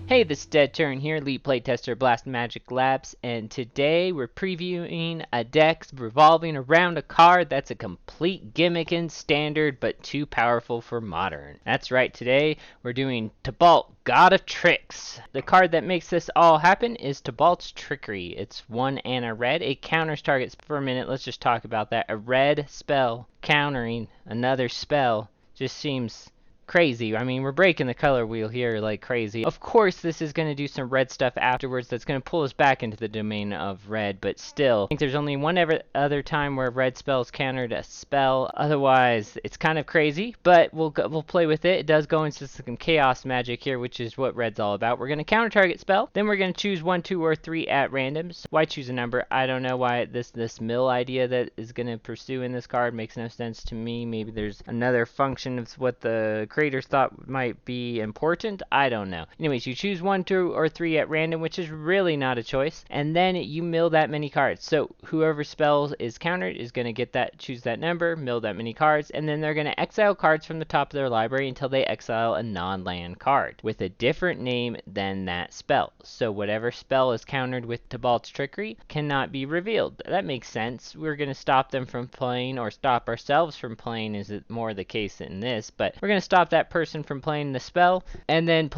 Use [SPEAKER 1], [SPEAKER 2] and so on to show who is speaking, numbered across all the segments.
[SPEAKER 1] Hey, this is Dead Turn here, lead playtester Blast Magic Labs, and today we're previewing a deck revolving around a card that's a complete gimmick in Standard, but too powerful for Modern. That's right, today we're doing Tibalt, God of Tricks. The card that makes this all happen is Tibalt's Trickery. It's 1 and a red. It counters targets for a minute. Let's just talk about that. A red spell countering another spell just seems crazy. I mean, we're breaking the color wheel here like crazy. Of course, this is going to do some red stuff afterwards that's going to pull us back into the domain of red, but still, I think there's only one other time where red spells countered a spell. Otherwise, it's kind of crazy, but we'll play with it. It does go into some chaos magic here, which is what red's all about. We're going to counter target spell, then we're going to choose 1, 2, or 3 at randoms. Why choose a number? I don't know why this mill idea that is going to pursue in this card makes no sense to me. Maybe there's another function of what the creators thought might be important. I don't know. Anyways, you choose 1, 2, or 3 at random, which is really not a choice, and then you mill that many cards. So whoever spell is countered is going to get that, choose that number, mill that many cards, and then they're going to exile cards from the top of their library until they exile a non-land card with a different name than that spell. So whatever spell is countered with Tibalt's Trickery cannot be revealed. That makes sense. We're going to stop them from playing, or stop ourselves from playing is it more the case in this, but we're going to stop that person from playing the spell and then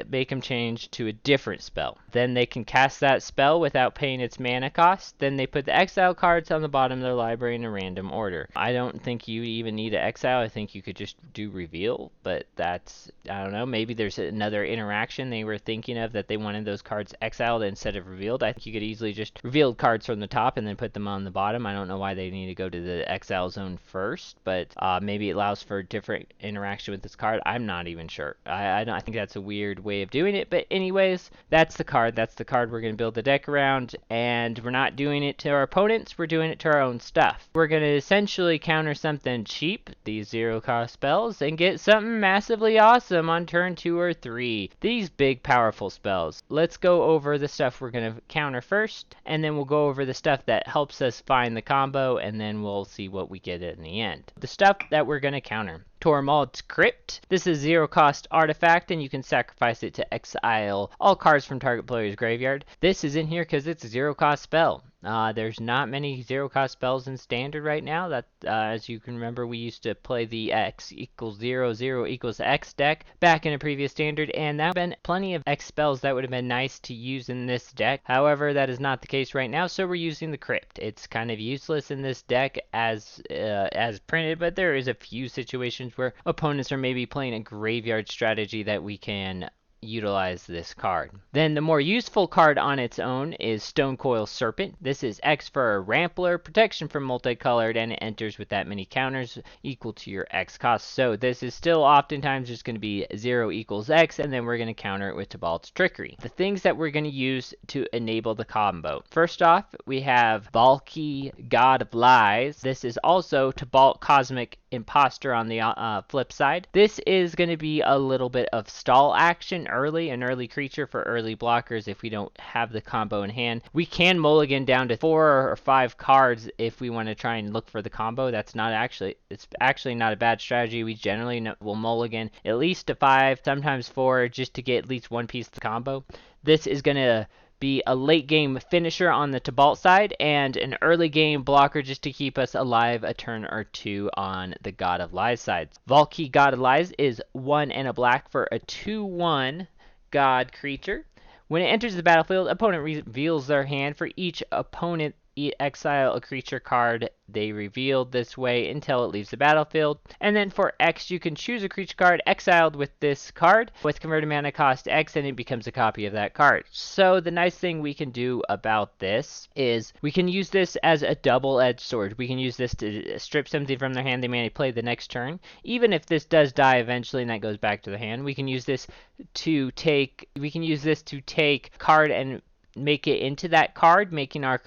[SPEAKER 1] make them change to a different spell. Then they can cast that spell without paying its mana cost. Then they put the exile cards on the bottom of their library in a random order. I don't think you even need to exile. I think you could just do reveal, but that's, I don't know, maybe there's another interaction they were thinking of that they wanted those cards exiled instead of revealed. I think you could easily just reveal cards from the top and then put them on the bottom. I don't know why they need to go to the exile zone first, but maybe it allows for a different interaction with this card. I'm not even sure. I think that's a weird way of doing it, but anyways, that's the card. That's the card we're going to build the deck around, and we're not doing it to our opponents. We're doing it to our own stuff. We're going to essentially counter something cheap, these zero-cost spells, and get something massively awesome on turn 2 or 3. These big, powerful spells. Let's go over the stuff we're going to counter first, and then we'll go over the stuff that helps us find the combo, and then we'll see what we get in the end. The stuff that we're going to counter. Tormald's Crypt. This is zero cost artifact, and you can sacrifice it to exile all cards from target player's graveyard. This is in here because it's a zero cost spell. There's not many zero cost spells in Standard right now. That, as you can remember, we used to play the X equals 0, 0 equals X deck back in a previous Standard, and there have been plenty of X spells that would have been nice to use in this deck. However, that is not the case right now, so we're using the Crypt. It's kind of useless in this deck as printed, but there is a few situations where opponents are maybe playing a graveyard strategy that we can utilize this card. Then the more useful card on its own is Stonecoil Serpent. This is X for a Rampler, protection from multicolored, and it enters with that many counters equal to your X cost. So this is still oftentimes just going to be 0 equals X, and then we're going to counter it with Tibalt's Trickery. The things that we're going to use to enable the combo. First off, we have Bulky God of Lies. This is also Tibalt Cosmic Imposter on the flip side. This is going to be a little bit of stall action early, an early creature for early blockers if we don't have the combo in hand. We can mulligan down to 4 or 5 cards if we want to try and look for the combo. It's actually not a bad strategy. We generally will mulligan at least to 5, sometimes 4, just to get at least one piece of the combo. This is going to be a late game finisher on the Tibalt side and an early game blocker just to keep us alive a turn or 2 on the God of Lies side. Valky God of Lies is 1 and a black for a 2/1 God creature. When it enters the battlefield, opponent reveals their hand. For each opponent exile a creature card they revealed this way until it leaves the battlefield. And then for X, you can choose a creature card exiled with this card with converted mana cost X, and it becomes a copy of that card. So the nice thing we can do about this is we can use this as a double-edged sword. We can use this to strip something from their hand they may play the next turn. Even if this does die eventually and that goes back to the hand, we can use this to take card and make it into that card, making our,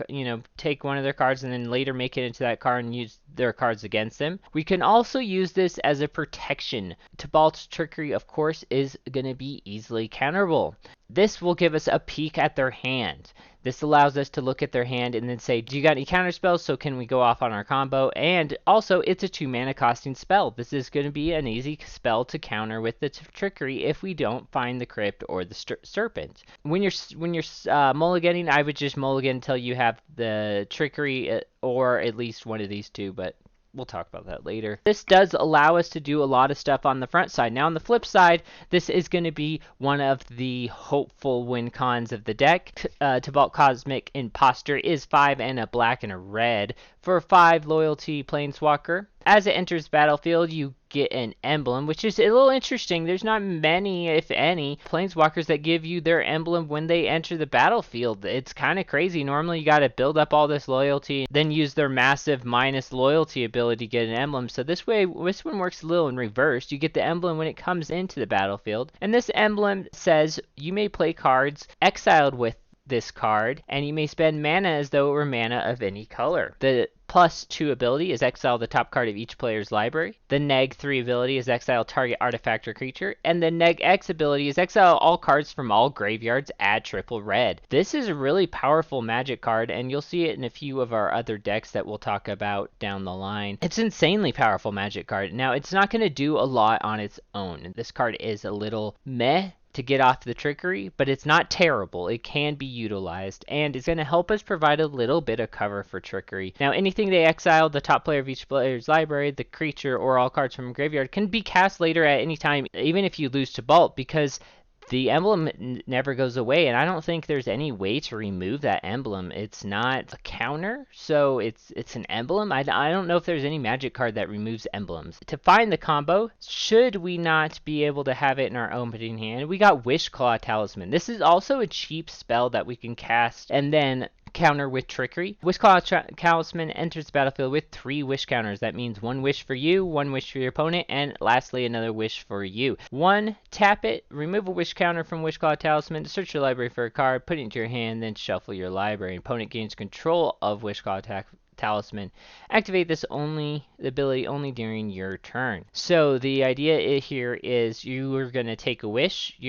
[SPEAKER 1] take one of their cards and then later make it into that card and use their cards against them. We can also use this as a protection. Tibalt's Trickery, of course, is going to be easily counterable. This will give us a peek at their hand. This allows us to look at their hand and then say, do you got any counter spells? So can we go off on our combo? And also, it's a 2 mana costing spell. This is going to be an easy spell to counter with the Trickery if we don't find the Crypt or the Serpent. When you're mulliganing, I would just mulligan until you have the Trickery or at least one of these two, but we'll talk about that later. This does allow us to do a lot of stuff on the front side. Now on the flip side, this is going to be one of the hopeful win cons of the deck. Tibalt Cosmic Imposter is 5 and a black and a red for 5 loyalty planeswalker. As it enters battlefield, you get an emblem, which is a little interesting. There's not many, if any, planeswalkers that give you their emblem when they enter the battlefield. It's kind of crazy. Normally, you got to build up all this loyalty, then use their massive minus loyalty ability to get an emblem. So this one works a little in reverse. You get the emblem when it comes into the battlefield. And this emblem says you may play cards exiled with this card, and you may spend mana as though it were mana of any color. The +2 ability is exile the top card of each player's library. The -3 ability is exile target artifact or creature. And the -X ability is exile all cards from all graveyards, add triple red. This is a really powerful magic card, and you'll see it in a few of our other decks that we'll talk about down the line. It's an insanely powerful magic card. Now, it's not going to do a lot on its own. This card is a little meh to get off the Trickery, but it's not terrible. It can be utilized, and it's going to help us provide a little bit of cover for Trickery. Now, anything they exile, the top player of each player's library, the creature, or all cards from graveyard can be cast later at any time, even if you lose Tibalt, because the emblem never goes away, and I don't think there's any way to remove that emblem. It's not a counter, so it's an emblem. I don't know if there's any magic card that removes emblems. To find the combo, should we not be able to have it in our opening hand, we got Wishclaw Talisman. This is also a cheap spell that we can cast and then counter with Trickery. Wishclaw Talisman enters the battlefield with 3 wish counters. That means 1 wish for you, 1 wish for your opponent, and lastly another wish for you. 1, tap it, remove a wish counter from Wishclaw Talisman, search your library for a card, put it into your hand, then shuffle your library. Opponent gains control of Wishclaw Talisman. Activate this ability only during your turn. So the idea here is you are going to take a wish,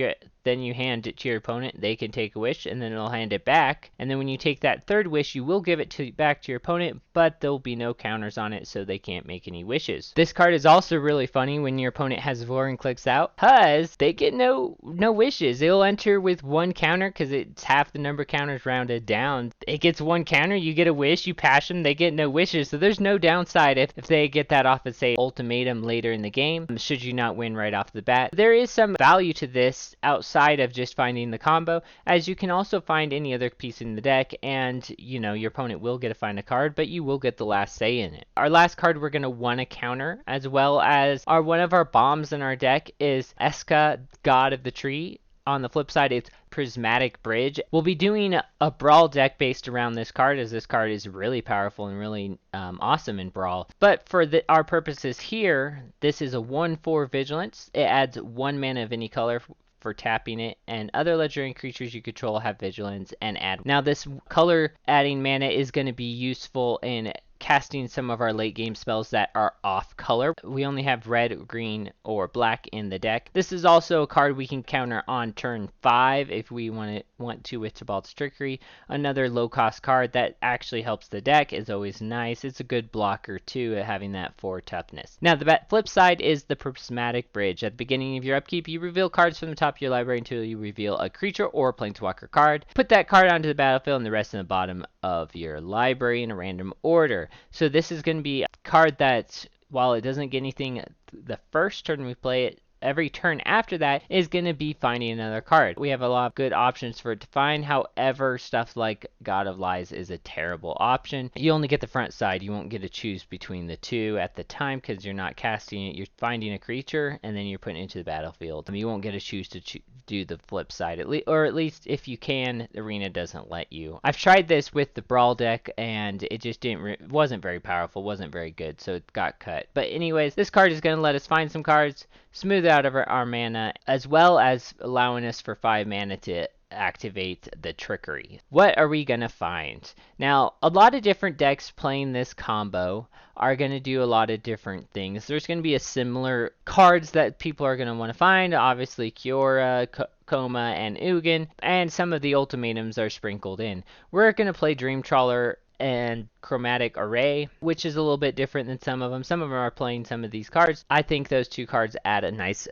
[SPEAKER 1] then you hand it to your opponent, they can take a wish, and then it'll hand it back. And then when you take that third wish, you will give it back to your opponent, but there'll be no counters on it, so they can't make any wishes. This card is also really funny when your opponent has Vorinclex out, because they get no wishes. It'll enter with 1 counter, because it's half the number of counters rounded down. It gets 1 counter, you get a wish, you pass them, they get no wishes, so there's no downside if they get that off as, say, ultimatum later in the game, should you not win right off the bat. There is some value to this outside of just finding the combo, as you can also find any other piece in the deck, and your opponent will get to find a card, but you will get the last say in it. Our last card we're going to want to counter, as well as one of our bombs in our deck is Eska, God of the Tree. On the flip side, it's Prismatic Bridge. We'll be doing a Brawl deck based around this card, as this card is really powerful and really awesome in Brawl. But for our purposes here, this is a 1/4 Vigilance. It adds 1 mana of any color for tapping it, and other legendary creatures you control have Vigilance and add. Now this color adding mana is going to be useful in casting some of our late game spells that are off color. We only have red, green, or black in the deck. This is also a card we can counter on turn 5 if we want to with Tibalt's Trickery. Another low cost card that actually helps the deck is always nice. It's a good blocker too, having that 4 toughness. Now the flip side is the Prismatic Bridge. At the beginning of your upkeep, you reveal cards from the top of your library until you reveal a creature or planeswalker card. Put that card onto the battlefield and the rest in the bottom of your library in a random order. So this is going to be a card that, while it doesn't get anything the first turn we play it, every turn after that is going to be finding another card. We have a lot of good options for it to find. However, stuff like God of Lies is a terrible option. You only get the front side. You won't get to choose between the two at the time, because you're not casting it. You're finding a creature, and then you're putting it into the battlefield. You won't get to choose to do the flip side, or at least if you can, the arena doesn't let you. I've tried this with the Brawl deck, and it just wasn't very powerful, wasn't very good, so it got cut. But anyways, this card is going to let us find some cards, smooth out of our mana, as well as allowing us for 5 mana to activate the Trickery. What are we going to find? Now, a lot of different decks playing this combo are going to do a lot of different things. There's going to be a similar cards that people are going to want to find. Obviously, Kiora, Koma, and Ugin, and some of the ultimatums are sprinkled in. We're going to play Dream Trawler and Chromatic Array, which is a little bit different than some of them. Some of them are playing some of these cards. I think those two cards add a nice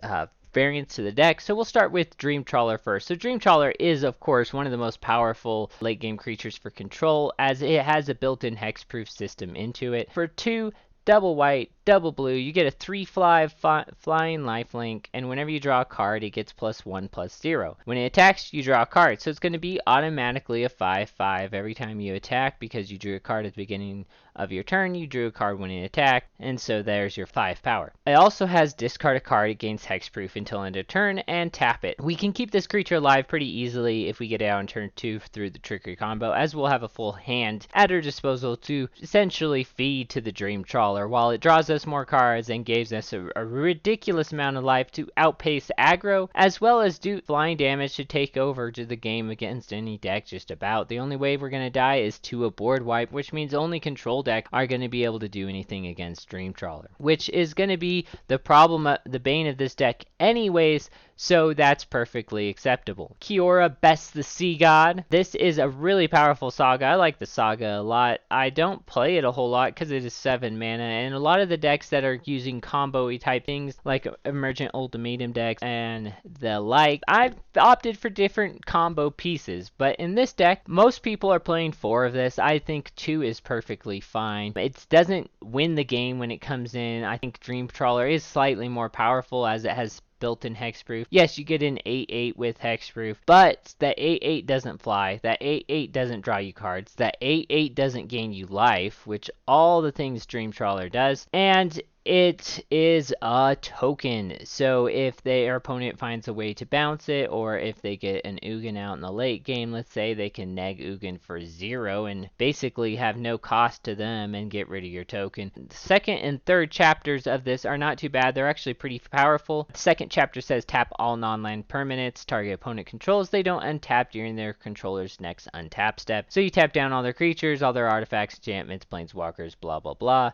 [SPEAKER 1] variants to the deck. So we'll start with Dream Trawler first. So Dream Trawler is, of course, one of the most powerful late game creatures for control, as it has a built-in hexproof system into it. For 2 double white, double blue, you get a 3/flying lifelink, and whenever you draw a card, it gets +1/+0. When it attacks, you draw a card, so it's going to be automatically a 5/5 every time you attack, because you drew a card at the beginning of your turn, you drew a card when it attacked, and so there's your 5 power. It also has discard a card, it gains hexproof until end of turn, and tap it. We can keep this creature alive pretty easily if we get it out on turn 2 through the Trickery combo, as we'll have a full hand at our disposal to essentially feed to the Dream Trawler, while it draws us more cards and gives us a ridiculous amount of life to outpace aggro, as well as do flying damage to take over to the game against any deck just about. The only way we're going to die is to a board wipe, which means only control deck are going to be able to do anything against Dream Trawler, which is going to be the problem, the bane of this deck anyways, so that's perfectly acceptable. Kiora, Best the Sea God. This is a really powerful saga. I like the saga a lot. I don't play it a whole lot because it is 7 mana, and a lot of the decks that are using combo-y type things like Emergent Ultimatum decks and the like, I've opted for different combo pieces, but in this deck, most people are playing 4 of this. I think 2 is perfectly fine. It doesn't win the game when it comes in. I think Dream Trawler is slightly more powerful as it has built-in hexproof. Yes, you get an 8/8 with hexproof, but that 8/8 doesn't fly. That 8/8 doesn't draw you cards. That 8/8 doesn't gain you life, which all the things Dream Trawler does. And it is a token, so if their opponent finds a way to bounce it, or if they get an Ugin out in the late game, let's say, they can neg Ugin for 0 and basically have no cost to them and get rid of your token. The second and third chapters of this are not too bad. They're actually pretty powerful. The second chapter says tap all non-land permanents target opponent controls. They don't untap during their controller's next untap step. So you tap down all their creatures, all their artifacts, enchantments, planeswalkers, blah blah blah.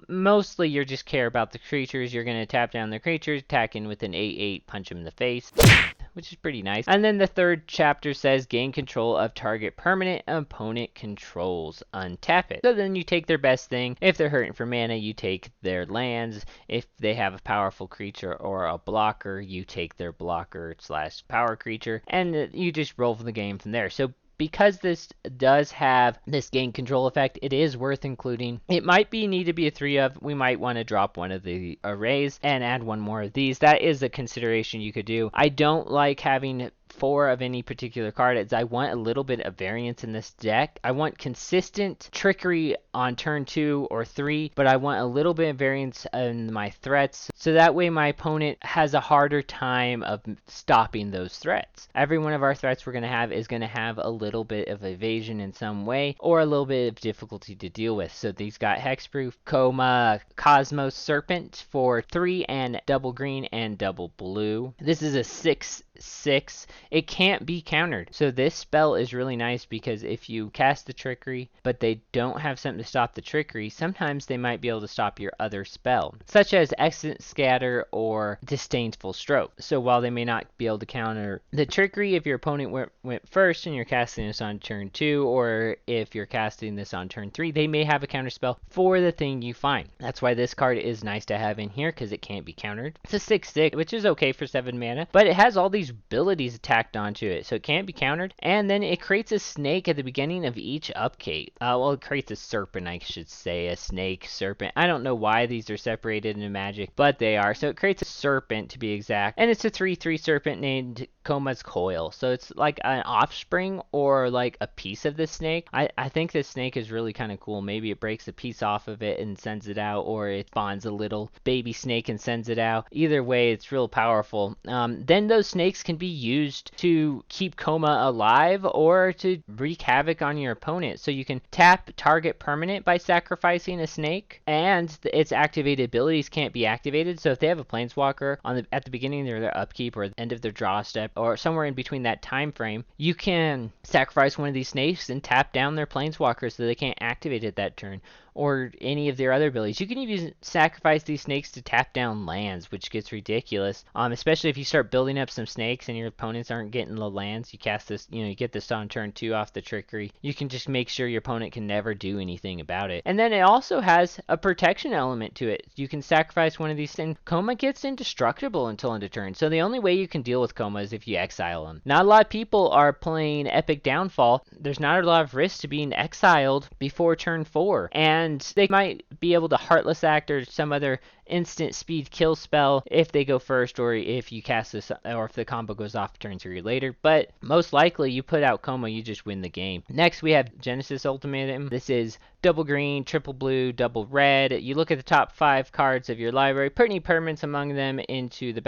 [SPEAKER 1] Mostly you're just care about the creatures. You're going to tap down the creatures, attack in with an 8/8, punch them in the face, which is pretty nice. And then the third chapter says gain control of target permanent opponent controls, untap it. So then you take their best thing. If they're hurting for mana, you take their lands. If they have a powerful creature or a blocker, you take their blocker / power creature, and you just roll for the game from there. So because this does have this gain control effect, it is worth including. It might need to be a 3 of. We might want to drop one of the arrays and add one more of these. That is a consideration you could do. I don't like having 4 of any particular card, as I want a little bit of variance in this deck. I want consistent Trickery on turn 2 or 3, but I want a little bit of variance in my threats, so that way my opponent has a harder time of stopping those threats. Every one of our threats we're going to have is going to have a little bit of evasion in some way, or a little bit of difficulty to deal with. So these got hexproof. Koma, Cosmos Serpent for 3 and double green and double blue. This is a 6/6. It can't be countered. So this spell is really nice, because if you cast the Trickery, but they don't have something to stop the Trickery, sometimes they might be able to stop your other spell, such as Exit Scatter or Disdainful Stroke. So while they may not be able to counter the Trickery, if your opponent went first and you're casting this on turn 2, or if you're casting this on turn 3, they may have a counter spell for the thing you find. That's why this card is nice to have in here, because it can't be countered. It's a 6/6, which is okay for 7 mana, but it has all these abilities tacked onto it, so it can't be countered. And then it creates a snake at the beginning of each upkeep. Well, it creates a serpent, I should say. A snake, serpent. I don't know why these are separated in Magic, but they are. So it creates a serpent, to be exact. And it's a 3/3 serpent named Koma's Coil. So it's like an offspring or like a piece of the snake. I think this snake is really kind of cool. Maybe it breaks a piece off of it and sends it out, or it spawns a little baby snake and sends it out. Either way, it's real powerful. Then those snakes snakes can be used to keep Coma alive or to wreak havoc on your opponent. So you can tap target permanent by sacrificing a snake, and its activated abilities can't be activated. So if they have a planeswalker at the beginning of their upkeep or the end of their draw step or somewhere in between that time frame, you can sacrifice one of these snakes and tap down their planeswalker so they can't activate it that turn, or any of their other abilities. You can even sacrifice these snakes to tap down lands, which gets ridiculous. Especially if you start building up some snakes and your opponents aren't getting the lands. You cast this, you get this on turn 2 off the Trickery. You can just make sure your opponent can never do anything about it. And then it also has a protection element to it. You can sacrifice one of these things. Coma gets indestructible until end of turn. So the only way you can deal with Coma is if you exile him. Not a lot of people are playing Epic Downfall. There's not a lot of risk to being exiled before turn 4. And they might be able to Heartless Act or some other instant speed kill spell if they go first, or if you cast this, or if the combo goes off turn 3 or later. But most likely you put out Coma, you just win the game. Next we have Genesis Ultimatum. This is double green, triple blue, double red. You look at the top 5 cards of your library, put any permanents among them onto the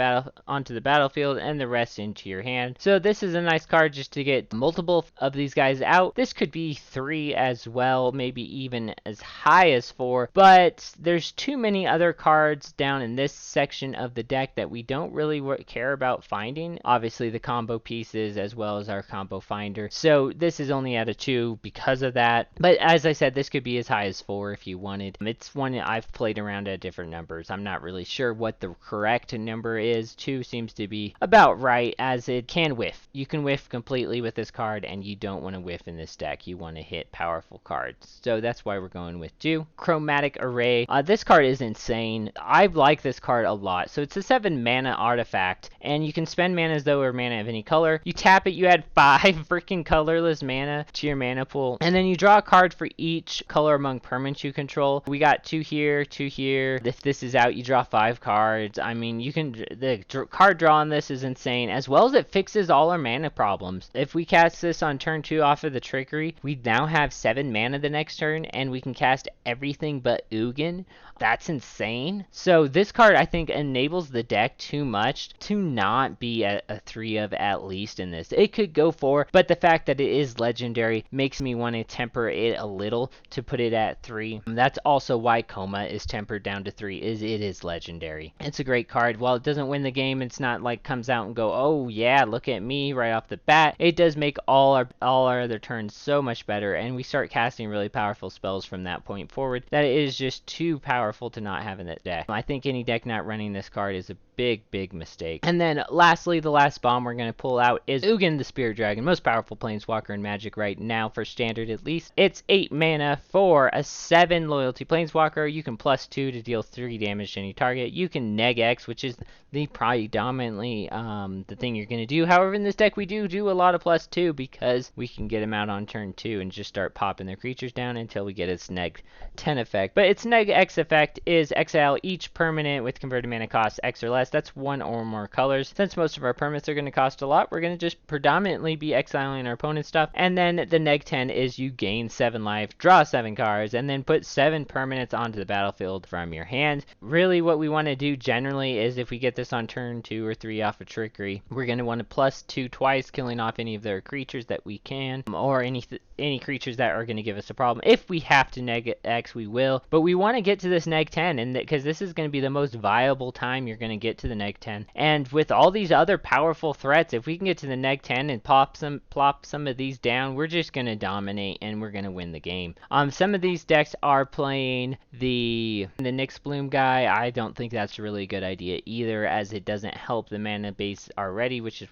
[SPEAKER 1] battlefield, and the rest into your hand. So this is a nice card just to get multiple of these guys out. This could be 3 as well, maybe even as high as 4, but there's too many other cards down in this section of the deck that we don't really care about finding. Obviously the combo pieces as well as our combo finder. So this is only at a 2 because of that. But as I said, this could be as high as 4 if you wanted. It's one I've played around at different numbers. I'm not really sure what the correct number is. 2 seems to be about right, as it can whiff. You can whiff completely with this card, and you don't want to whiff in this deck. You want to hit powerful cards. So that's why we're going with 2. Chromatic Array. This card is insane. I like this card a lot. So it's a 7 mana artifact, and you can spend mana as though it were mana of any color. You tap it, you add 5 freaking colorless mana to your mana pool, and then you draw a card for each color among permanents you control. We got 2 here, 2 here. If this is out, you draw 5 cards. I mean, the card draw on this is insane, as well as it fixes all our mana problems. If we cast this on turn 2 off of the Trickery, we now have 7 mana the next turn, and we can cast everything but Ugin. That's insane. So this card, I think, enables the deck too much to not be a 3 of at least in this. It could go 4, but the fact that it is legendary makes me want to temper it a little to put it at 3. That's also why Coma is tempered down to 3, is it is legendary. It's a great card. While it doesn't win the game, it's not like comes out and go, oh yeah, look at me right off the bat. It does make all our other turns so much better, and we start casting really powerful spells from that point forward that it is just too powerful to not have in that deck. I think any deck not running this card is a big mistake. And then lastly, the last bomb we're going to pull out is Ugin the Spirit Dragon, most powerful planeswalker in Magic right now for standard at least. It's 8 mana for a 7 loyalty planeswalker. You can +2 to deal 3 damage to any target. You can neg X, which is the predominantly the thing you're going to do. However, in this deck we do a lot of +2 because we can get them out on turn 2 and just start popping their creatures down until we get its neg 10 effect. But its neg X effect is exile each permanent with converted mana cost X or less. That's 1 or more colors. Since most of our permanents are going to cost a lot, we're going to just predominantly be exiling our opponent's stuff. And then the neg 10 is you gain 7 life, draw 7 cards, and then put 7 permanents onto the battlefield from your hand. Really what we want to do generally is if we get this on turn 2 or 3 off of Trickery, we're going to want to +2 twice, killing off any of their creatures that we can, or any creatures that are going to give us a problem. If we have to neg X, we will, but we want to get to this neg 10, and because this is going to be the most viable time you're going to get to the neg 10. And with all these other powerful threats, if we can get to the neg 10 and plop some of these down, we're just going to dominate and we're going to win the game. Some of these decks are playing the Nyx Bloom guy. I don't think that's a really good idea either, as it doesn't help the mana base already, which is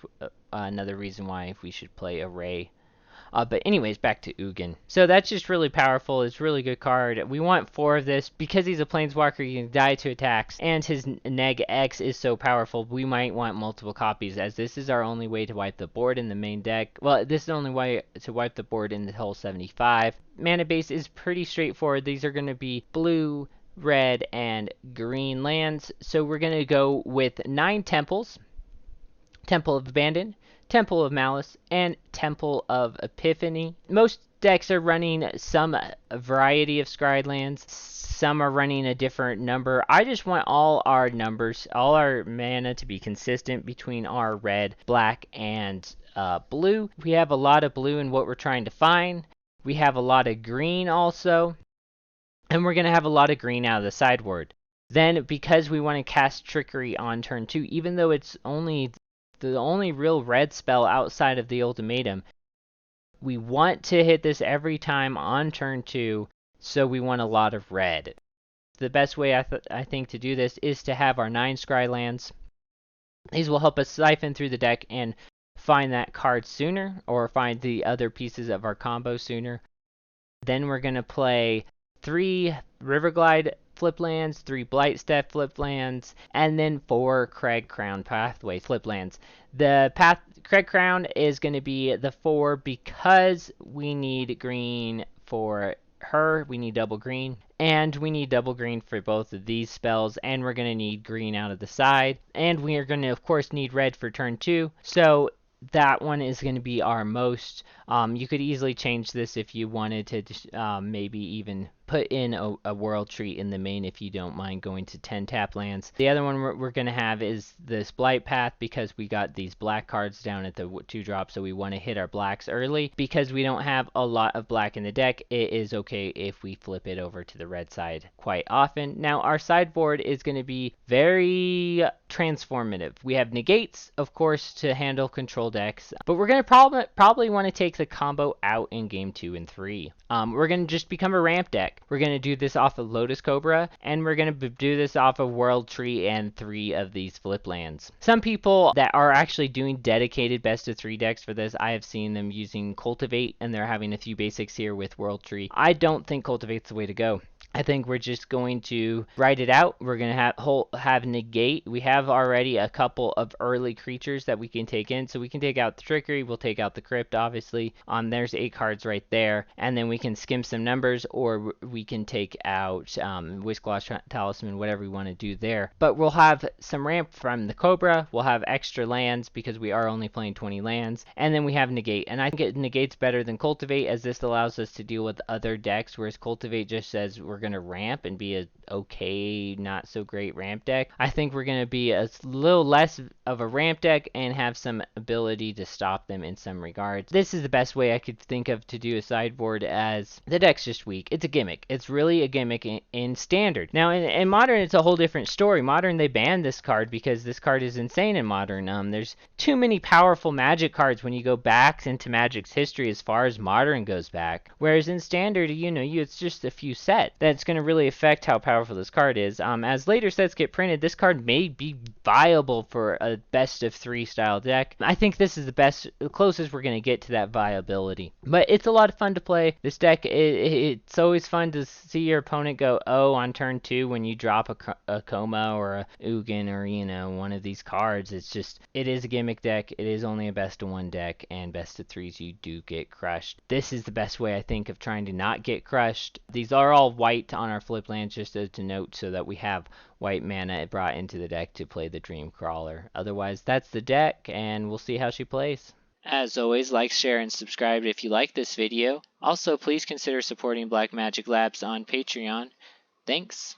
[SPEAKER 1] another reason why we should play Array. But anyways, back to Ugin. So that's just really powerful. It's a really good card. We want 4 of this. Because he's a planeswalker, you can die to attacks, and his neg X is so powerful, we might want multiple copies, as this is our only way to wipe the board in the main deck. Well, this is the only way to wipe the board in the whole 75. Mana base is pretty straightforward. These are going to be blue, red, and green lands. So we're going to go with 9 temples. Temple of Abandon, Temple of Malice, and Temple of Epiphany. Most decks are running some variety of scryed lands. Some are running a different number. I just want all our numbers, all our mana to be consistent between our red, black, and blue. We have a lot of blue in what we're trying to find. We have a lot of green also. And we're going to have a lot of green out of the sideboard. Then, because we want to cast Trickery on turn 2, even though it's the only real red spell outside of the ultimatum, we want to hit this every time on turn 2, so we want a lot of red. The best way I think to do this is to have our 9 Scry lands. These will help us siphon through the deck and find that card sooner, or find the other pieces of our combo sooner. Then we're going to play 3 Riverglide flip lands, 3 Blightstep flip lands, and then 4 Crag-Crown Pathway flip lands. The Crag-Crown is going to be the 4 because we need green for her. We need double green. And we need double green for both of these spells, and we're going to need green out of the side. And we are going to, of course, need red for turn 2. So that one is going to be our most. You could easily change this if you wanted to maybe even put in a World Tree in the main if you don't mind going to 10 tap lands. The other one we're going to have is this Blight Path because we got these black cards down at the 2-drop, so we want to hit our blacks early. Because we don't have a lot of black in the deck, it is okay if we flip it over to the red side quite often. Now, our sideboard is going to be very transformative. We have negates, of course, to handle control decks, but we're going to probably want to take the combo out in game 2 and 3. We're going to just become a ramp deck. We're going to do this off of Lotus Cobra, and we're going to do this off of World Tree and 3 of these flip lands. Some people that are actually doing dedicated best of 3 decks for this, I have seen them using Cultivate, and they're having a few basics here with World Tree. I don't think Cultivate's the way to go. I think we're just going to write it out. We're going to have negate. We have already a couple of early creatures that we can take in. So we can take out the Trickery. We'll take out the Crypt, obviously. There's 8 cards right there. And then we can skim some numbers, or we can take out Wishclaw Talisman, whatever we want to do there. But we'll have some ramp from the Cobra. We'll have extra lands because we are only playing 20 lands. And then we have negate. And I think negate's better than Cultivate, as this allows us to deal with other decks, whereas Cultivate just says we're going to ramp and be a okay, not so great ramp deck. I think we're going to be a little less of a ramp deck and have some ability to stop them in some regards. This is the best way I could think of to do a sideboard, as the deck's just weak. It's a gimmick. It's really a gimmick in Standard. Now, in Modern, it's a whole different story. Modern, they banned this card because this card is insane in Modern. There's too many powerful Magic cards when you go back into Magic's history as far as Modern goes back. Whereas in Standard, it's just a few sets that's going to really affect how powerful this card is. As later sets get printed, this card may be viable for a best of 3 style deck. I think this is the closest we're going to get to that viability. But it's a lot of fun to play. This deck, it's always fun to see your opponent go, oh, on turn 2 when you drop a Coma or a Ugin or, one of these cards. It is a gimmick deck. It is only a best of 1 deck, and best of 3s you do get crushed. This is the best way, I think, of trying to not get crushed. These are all white on our flip lands, just as to note, so that we have white mana brought into the deck to play the Dream Crawler. Otherwise, that's the deck, and we'll see how she plays. As always, like, share, and subscribe if you like this video. Also, please consider supporting Black Magic Labs on Patreon. Thanks.